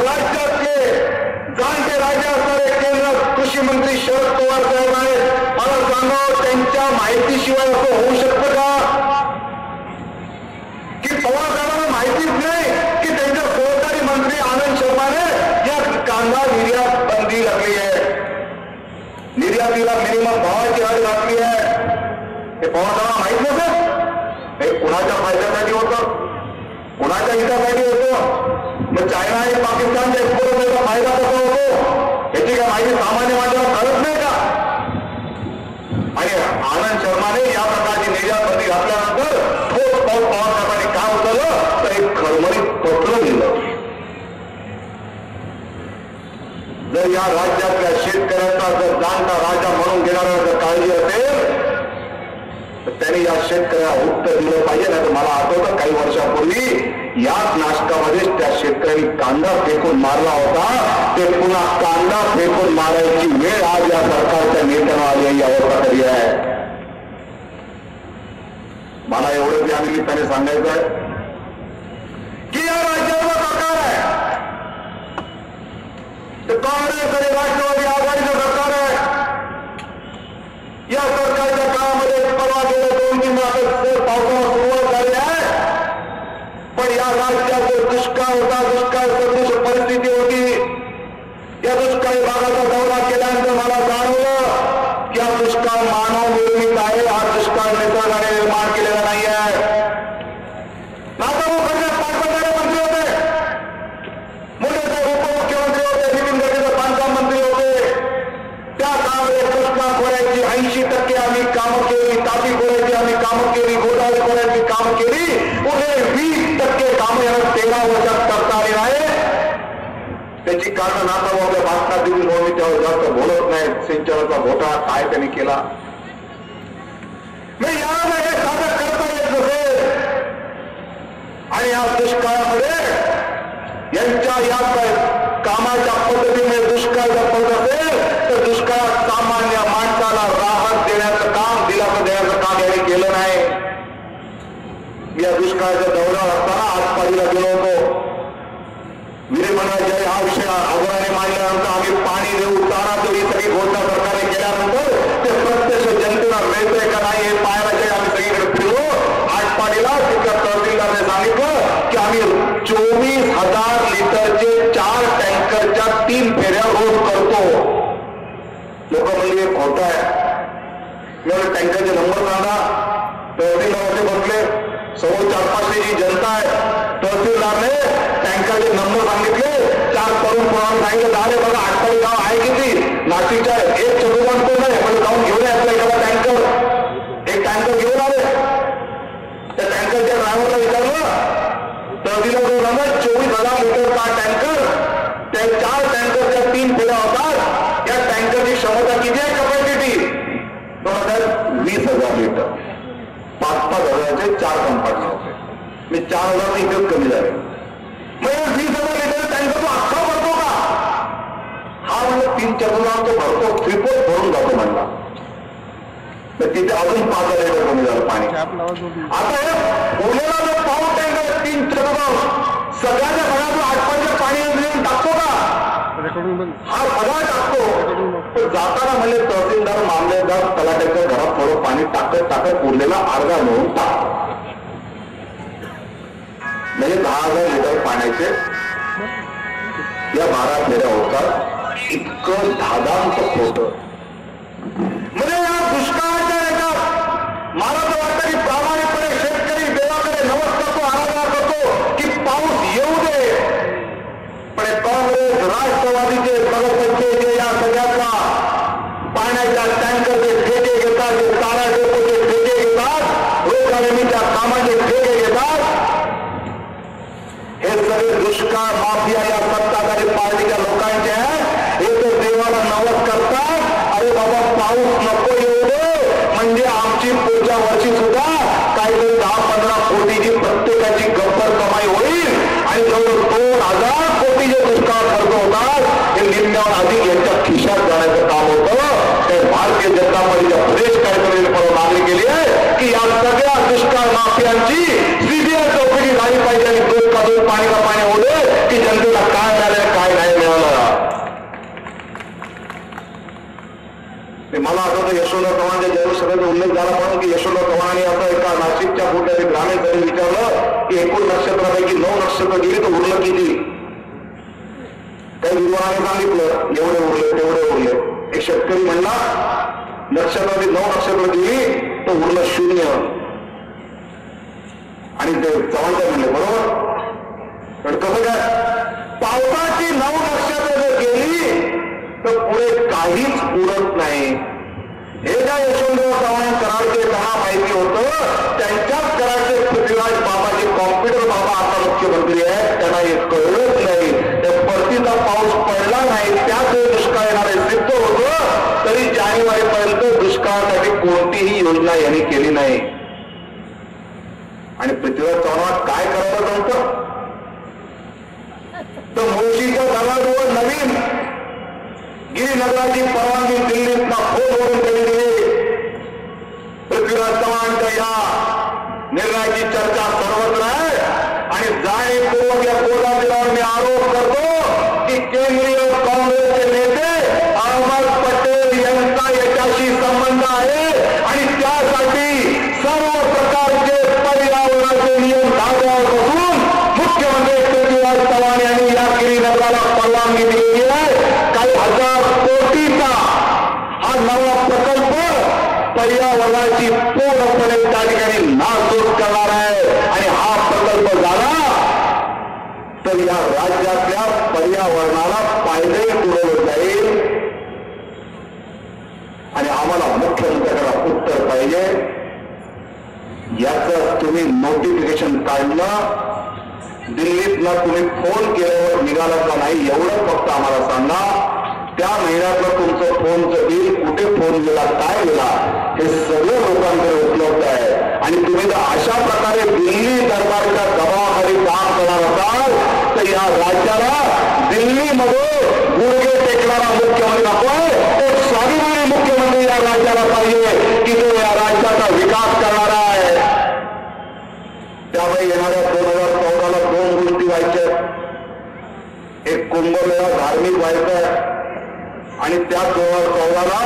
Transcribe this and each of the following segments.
राज्यातले जाणते राजे असणारे केंद्र कृषी मंत्री शरद पवार साहेब आहेत. मला सांगा त्यांच्या माहितीशिवाय असं होऊ शकतं का की पवार साहेबांना माहितीच नाही की त्यांच्या सहकारी मंत्री आनंद शर्माने या कांदा निर्यात बंदी लागली आहे, निर्यातीला मिनिमम भावाची अट घातली आहे. हे पवार साहेबांना माहित नव्हतं. हे कुणाच्या फायद्यासाठी होतं, कुणाच्या हितासाठी होतं. मग चायना आणि पाकिस्तानच्या एक्सपोर्टचा फायदा कसा होतो याची काय माहिती सामान्य माणसाला कळत नाही का? आणि आनंद शर्माने या प्रकारची निर्यात बंदी घातल्यानंतर तो पवार साहेबांनी काय उचललं तर एक खरमरीत पत्र दिलं. जर या राज्यातल्या शेतकऱ्यांचा जर जाणता राजा म्हणून घेणारा जर काळजी असेल तर त्यांनी या शेतकऱ्याला उत्तर दिलं पाहिजे. नाही तर मला आठवतं काही वर्षापूर्वी याच नाशकामध्येच त्या शेतकऱ्यांनी कांदा फेकून मारला होता. ते पुन्हा कांदा फेकून मारायची वेळ आज या सरकारच्या नेत्यांना आली आहे, अवस्था तरी आहे. मला एवढंच या निमित्ताने सांगायचं आहे की या राज्याचं सरकार आहे ते काँग्रेस आणि राष्ट्रवादी आघाडीचं सरकार आहे. या सरकारच्या काळामध्ये परवा गेल्या 2-3 दिवसात पावसाला सुरुवात झाली आहे, पण या राज्यात दुष्काळ होता, दुष्काळ सदृश परिस्थिती होती. या दुष्काळी भागाचा दौरा केल्यानंतर मला जाणवलं की हा दुष्काळ मानव निर्मित आहे, हा दुष्काळ निसर्गाने निर्माण केलेला नाही आहे. नातामुखांचे पाटबंधारे मंत्री होते, मोठे साहेब उपमुख्यमंत्री होते, नितीन गडकरी बांधकाम मंत्री होते. त्या काळामध्ये कृष्णा खोऱ्याची 80% आम्ही कामं केली, तापी खोऱ्याची आम्ही कामं केली, गोदावरी खोऱ्याची कामं केली. पुढे 20% कामं यांना 13 वर्षात करता आली नाही. त्याची कारण नाता आपल्या भाषणात दिली म्हणून मी त्यावर जास्त बोलत नाही. सिंचनाचा घोटाळा काय त्यांनी केला मी याला हे सादर करता येत नसेल. आणि या दुष्काळामध्ये यांच्या या कामाच्या पद्धतीने दुष्काळ जर पडत असेल तर दुष्काळात सामान्य माणसाला राहत देण्याचं काम, दिलासा देण्याचं काम यांनी केलं नाही. या दुष्काळाच्या दौऱ्यावर असताना आसपाडीला गेलो होतो. विधिमंडळाच्या हा विषय आग्रहाने मांडल्यानंतर आम्ही पाणी देऊ, चारा देऊ ही सगळी घोषणा सरकारने केल्यानंतर ते प्रत्यक्ष जनतेला मिळतंय का नाही हे पाहायला आम्ही सगळीकडे फिरलो. आटपाडीला तिथल्या तहसीलदारने सांगितलं की आम्ही 24,000 लिटरचे 4 टँकरच्या 3 फेऱ्या रोज करतो. लोक म्हणजे खोटं आहे. मी टँकरचे नंबर सांगा. तहसीलदाराचे बसले, 450 जी जनता आहे. तहसीलदारने टँकरचे नंबर सांगितले. 4 तरुण पोरांना सांगितलं दारे बघा आटपाडी गाव आहे किती, नाशिकच्या एक चतुर्मास कोण आहे म्हणजे जाऊन घेऊन आपला एखादा टँकर, एक टँकर घेऊन आले. त्या टँकरच्या ड्रायव्हरला विचारलं, तहसीलदार सांगा 24,000 लिटरचा टँकर, त्या 4 टँकरच्या 3 फेऱ्या होतात. या टँकरची क्षमता किती आहे, कपॅसिटी 20,000 लिटर. 5-5 हजाराचे 4 कंपार्टमेंट होते. मी 4,000 इतकंच कमी झाले. मग 20,000 लिटर टँकर तो अख्खा भरतो का? हा म्हणजे 3-4,000 तो भरतो, 3/4 भरून जातो म्हणला. तिथे अजून 5,000 लिटर कमी झालं पाणी. आता हे बोलेला जो पाऊस टँकर 3-4,000 सगळ्याच्या घरातून आटपाडीचं पाणी घेऊन टाकतो का? हा सगळा टाकतो. पण जाताना म्हणजे तहसीलदार, मामलेदार, तलाट्याच्या घरात थोडं पाणी टाकत उरलेला अर्धा मिळून टाकतो. म्हणजे 10,000 लिटर पाण्याचे या 12 फेऱ्या होतात. इतकं धादांत होतं. म्हणजे या दुष्काळाच्या याच्यात मला तर वाटतं की प्रामाणिकपणे शेतकरी देवाकडे नमस्कार करतो, आराधना करतो की पाऊस येऊ दे. पण काँग्रेस, राष्ट्रवादीचे, नगरपंचायतीचे या सगळ्याचा पाण्याच्या टँकरचे ठेके घेतात, जे तारा डेपोचे ठेके घेतात, रोजगारीच्या कामाचे ठेके घेतात. हे सगळे दुष्काळ माफिया या सत्ताधारी पार्टीच्या लोकांचे आहेत. हे तर देवाला नवस करतात, अरे बाबा पाऊस नको येऊ दे म्हणजे आमची पुढच्या वर्षी सुद्धा काहीतरी 10-15 कोटीची प्रत्येकाची गब्बर कमाई होईल. आणि जवळ 2,000 कोटी जे दुष्काळ खर्च होतात हे निम्म्यावर अधिक यांच्या खिशात जाण्याचं काम होतं. ते भारतीय जनता पार्टीच्या प्रदेश कार्यकारिणीने मागणी केली आहे की या सगळ्या दुष्काळ माफियांची सीबीआय चौकशी झाली पाहिजे आणि दूध का दूध पाणी का पाणी होऊ दे की जनतेला काय मिळालं काय मला आठवतं यशवंतराव चव्हाणच्या जन्मस्थळाचा उल्लेख झाला म्हणून की यशवंतराव चव्हाणांनी असं एका नाशिकच्या कुठल्यातरी ग्रामीण विचारलं की एकूण नक्षत्रापैकी 9 नक्षत्र गेली तर उरलं किती? काही विद्वानाने सांगितलं एवढे उरले तेवढे उरले. एक शेतकरी म्हणला नक्षत्रातील 9 नक्षत्र गेली तर उरलं 0. आणि ते चव्हाण म्हणले बरोबर. पण कसं काय? पावसाची 9 नक्षत्र जर गेली तर पुढे काहीच उरत नाही. हे ज्या यशवंतराव चव्हाण कराडचे त्यांना माहिती होतं. त्यांच्याच कराडचे पृथ्वीराज बाबा जे कॉम्प्युटर बाबा आता मुख्यमंत्री आहेत त्यांना हे कळलंच नाही. परतीचा पाऊस पडला नाही त्याच दुष्काळ येणारे सिद्ध होतं. तरी जानेवारीपर्यंत दुष्काळासाठी कोणतीही योजना यांनी केली नाही. आणि पृथ्वीराज चव्हाण काय करायला जमतं? तर मुळशीच्या दरवाजावर नवीन गिरिनगराची परवानगी दिल्लीतला फोनवरून केलेली आहे. पृथ्वीराज चव्हाणच्या या निर्णयाची चर्चा सर्वत्र आहे. आणि जाणीवपूर्वक या कोल्हापुरावर मी आरोप करतो की केंद्रीय काँग्रेसचे नेते अहमद पटेल यांचा याच्याशी संबंध आहे. आणि त्यासाठी सर्व प्रकारचे पर्यावरणाचे नियम धाग्यावर बसून मुख्यमंत्री पृथ्वीराज चव्हाण यांनी या गिरिनगराला परवानगी दिलेली आहे. काही हजार कोटीचा हा नवा प्रकल्प पर्यावरणाची पूर्णपणे त्या ठिकाणी नासूक करणार आहे. आणि हा प्रकल्प झाला तर या राज्यातल्या पर्यावरणाला फायदे पुरवलं जाईल. आणि आम्हाला मुख्यमंत्र्याकडे उत्तर पाहिजे. याचं तुम्ही नोटिफिकेशन काढलं दिल्लीतला तुम्ही फोन केल्यावर निघाला का नाही एवढं फक्त आम्हाला सांगा. त्या महिन्यातलं तुमचं फोनचं बिल कुठे फोन गेला काय गेला हे सगळं लोकांकडे उपलब्ध आहे. आणि तुम्ही जर अशा प्रकारे दिल्ली दरबारच्या दबावाखाली काम करणार असाल तर या राज्याला दिल्लीमध्ये गुडघे टेकणारा मुख्यमंत्री नकोय. एक स्वाभिमानी मुख्यमंत्री या राज्याला पाहिजे की तो या राज्याचा विकास करणारा आहे. त्यामुळे येणाऱ्या 2014ला 2 गोष्टी व्हायच्या. एक कुंभमेळा धार्मिक व्हायचा आणि त्या 2014ला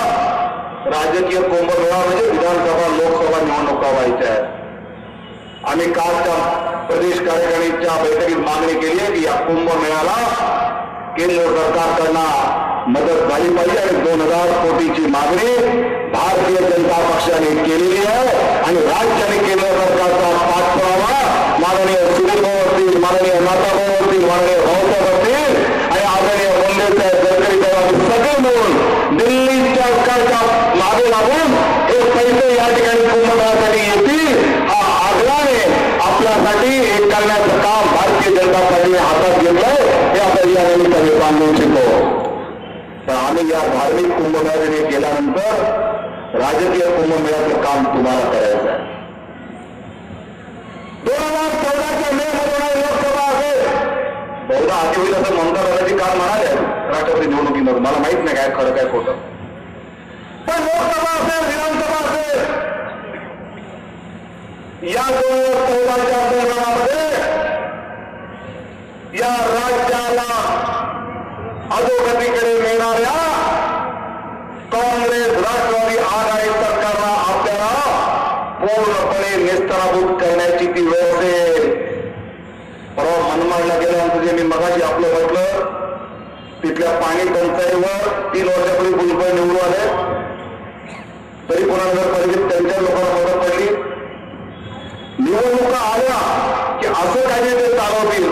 राजकीय कुंभमेळा म्हणजे विधानसभा लोकसभा निवडणुका व्हायच्या आहेत. आम्ही कालच्या प्रदेश कार्यकारिणीच्या बैठकीत मागणी केली आहे की या कुंभमेळ्याला केंद्र सरकारकडनं मदत झाली पाहिजे. आणि 2000 कोटीची मागणी भारतीय जनता पक्षाने केलेली आहे. आणि राज्याने केंद्र सरकारचा पाठपुरावा माननीय सुनील भाऊ असतील, माननीय नाथा भाऊ असतील, माननीय भाऊसाहेब असतील आणि आदरणीय वंदेसाहेब गडकरी साहेब सगळे मिळून दिल्लीच्या सरकारच्या मागे लागून हे पैसे या ठिकाणी कुंभमेळ्यासाठी येतील हा आग्रहाने आपल्यासाठी हे करण्याचं काम भारतीय जनता पार्टीने हातात घेतलंय. हे आपण या निमित्ताने सांगू इच्छितो. तर आम्ही या धार्मिक कुंभमेळ्याने केल्यानंतर राजकीय कुंभमेळ्याचं काम तुम्हाला करायचं आहे. 2014च्या मे मध्ये लोकसभा असेल बहुधा आधी होईल असं ममता बनर्जी काल म्हणाले राष्ट्रपती निवडणुकीमध्ये. मला माहित नाही काय खरं काय खोटं. पण लोकसभा असेल विधानसभा असेल या 2014च्या प्रकरणामध्ये या राज्याला अधोगतीकडे नेणाऱ्या काँग्रेस राष्ट्रवादी आघाडी सरकारला आपल्याला पूर्णपणे नेस्तनाबूत करण्याची ती वेळ असेल. परवा मनमाडला गेल्यानंतर जे मी मगाशी आपलं म्हटलं तिथल्या पाणी टंचाईवर 3 वर्षापूर्वी भुजबळ निवडून आले तरी पुनर्नगरपालिकेत त्यांच्या लोकांना मदत पडली. निवडणुका आल्या की असं काही ते चालवतील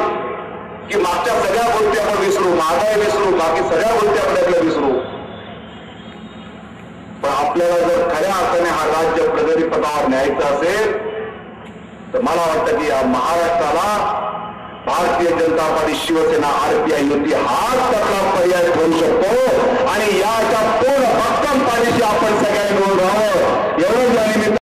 की मागच्या सगळ्या गोष्टी आपण विसरू, महागाई विसरू, बाकी सगळ्या गोष्टी आपल्याला विसरू. पण आपल्याला जर खऱ्या अर्थाने हा राज्य प्रगतीपथावर न्यायचा असेल तर मला वाटतं की या महाराष्ट्राला भारतीय जनता पार्टी, शिवसेना, आरपीआय युती हाच त्यातला पर्याय ठरू शकतो. आणि याच्या पूर्ण भक्कम पाठीशी आपण सगळ्यांनी मिळून राहावं एवढंच